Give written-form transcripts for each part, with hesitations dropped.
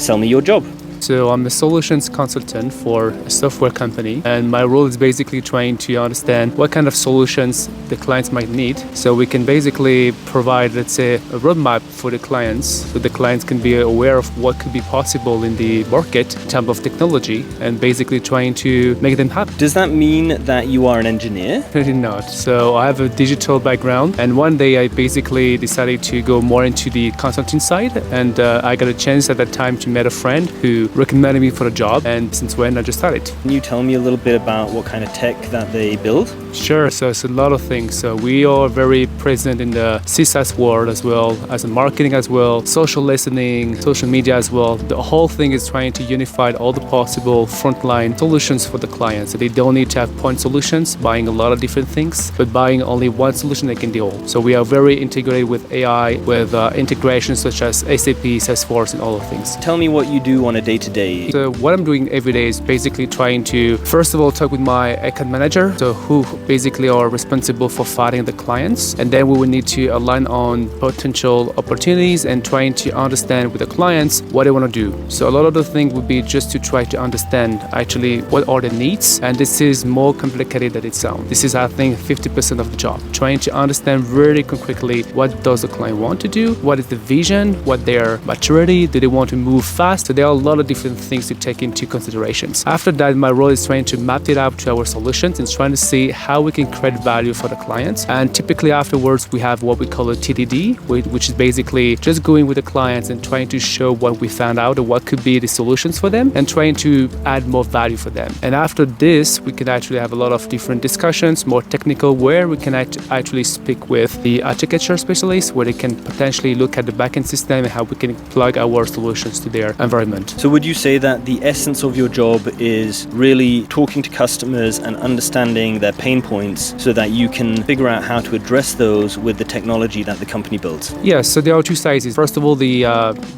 Sell me your job. So I'm a solutions consultant for a software company, and my role is basically trying to understand what kind of solutions the clients might need. So we can basically provide, let's say, a roadmap for the clients, so the clients can be aware of what could be possible in the market in terms of technology, and basically trying to make them happy. Does that mean that you are an engineer? Really not. So I have a digital background, and one day I basically decided to go more into the consulting side, and I got a chance at that time to meet a friend who recommended me for a job, and since when I just started. Can you tell me a little bit about what kind of tech that they build? Sure, so it's a lot of things. So we are very present in the CSAS world as well, as in marketing as well, social listening, social media as well. The whole thing is trying to unify all the possible frontline solutions for the clients. So they don't need to have point solutions, buying a lot of different things, but buying only one solution they can deal. So we are very integrated with AI, with integrations such as SAP, Salesforce, and all of things. Tell me what you do on a day-to-day. So what I'm doing every day is basically trying to, first of all, talk with my account manager, so who basically are responsible for finding the clients, and then we will need to align on potential opportunities and trying to understand with the clients what they want to do. So a lot of the thing would be just to try to understand actually what are the needs, and this is more complicated than it sounds. This is, I think, 50% of the job, trying to understand really quickly what does the client want to do, what is the vision, what their maturity, do they want to move fast. So there are a lot of different things to take into considerations. After that, my role is trying to map it up to our solutions and trying to see how we can create value for the clients. And typically afterwards, we have what we call a TDD, which is basically just going with the clients and trying to show what we found out or what could be the solutions for them and trying to add more value for them. And after this, we can actually have a lot of different discussions, more technical, where we can actually speak with the architecture specialists, where they can potentially look at the backend system and how we can plug our solutions to their environment. So would you say that the essence of your job is really talking to customers and understanding their pain points so that you can figure out how to address those with the technology that the company builds? Yes, so there are two sizes. First of all, the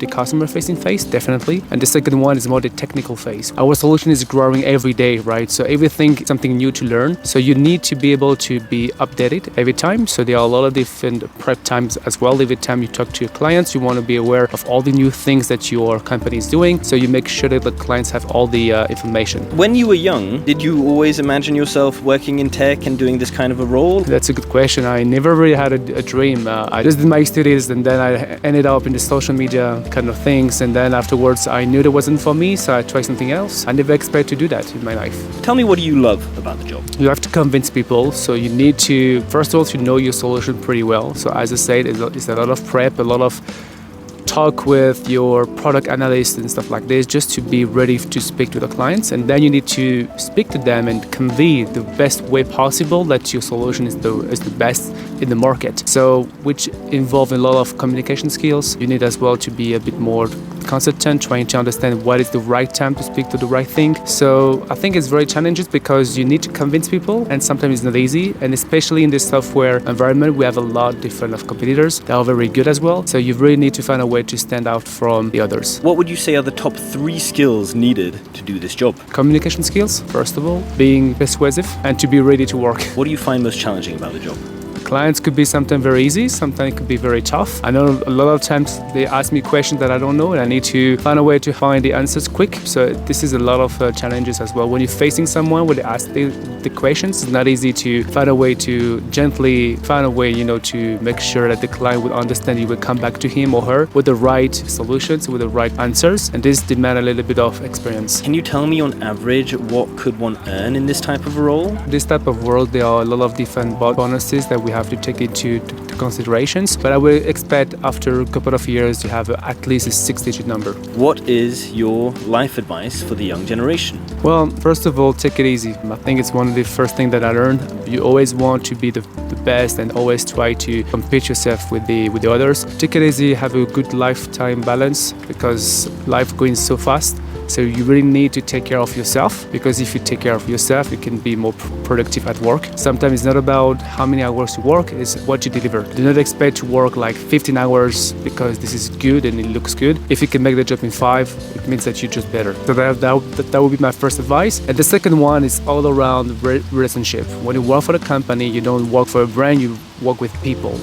customer-facing phase, definitely. And the second one is more the technical phase. Our solution is growing every day, right? So everything, something new to learn. So you need to be able to be updated every time. So there are a lot of different prep times as well. Every time you talk to your clients, you want to be aware of all the new things that your company is doing. So you make sure that the clients have all the information. When you were young, did you always imagine yourself working in tech and doing this kind of a role? That's a good question. I never really had a dream. I just did my studies, and then I ended up in the social media kind of things, and then afterwards I knew that wasn't for me, so I tried something else. I never expected to do that in my life. Tell me, what do you love about the job? You have to convince people, so you need to, first of all, to know your solution pretty well. So as I said, it's a lot of prep, a lot of talk with your product analyst and stuff like this, just to be ready to speak to the clients. And then you need to speak to them and convey the best way possible that your solution is the best in the market. So which involve a lot of communication skills. You need as well to be a bit more consultant, trying to understand what is the right time to speak to the right thing. So I think it's very challenging because you need to convince people, and sometimes it's not easy. And especially in this software environment, we have a lot of different competitors that are very good as well. So you really need to find a way to stand out from the others. What would you say are the top 3 skills needed to do this job? Communication skills, first of all, being persuasive, and to be ready to work. What do you find most challenging about the job? Clients could be sometimes very easy, sometimes it could be very tough. I know a lot of times they ask me questions that I don't know, and I need to find a way to find the answers quick. So this is a lot of challenges as well. When you're facing someone, when they ask the questions, it's not easy to find a way to gently find a way, to make sure that the client will understand you will come back to him or her with the right solutions, with the right answers. And this demands a little bit of experience. Can you tell me on average what could one earn in this type of a role? This type of role, there are a lot of different bonuses that we have to take into considerations, but I would expect after a couple of years to have at least a 6-digit number. What is your life advice for the young generation? Well, first of all, take it easy. I think it's one of the first things that I learned. You always want to be the best and always try to compete yourself with the others. Take it easy, have a good lifetime balance, because life going so fast. So you really need to take care of yourself, because if you take care of yourself, you can be more productive at work. Sometimes it's not about how many hours you work, it's what you deliver. Do not expect to work like 15 hours because this is good and it looks good. If you can make the job in 5, it means that you're just better. So that would be my first advice. And the second one is all around relationship. When you work for a company, you don't work for a brand, you work with people.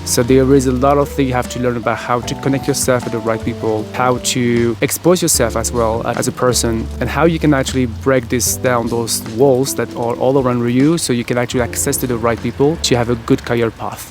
So there is a lot of things you have to learn about how to connect yourself with the right people, how to expose yourself as well as a person, and how you can actually break those walls that are all around you so you can actually access to the right people to have a good career path.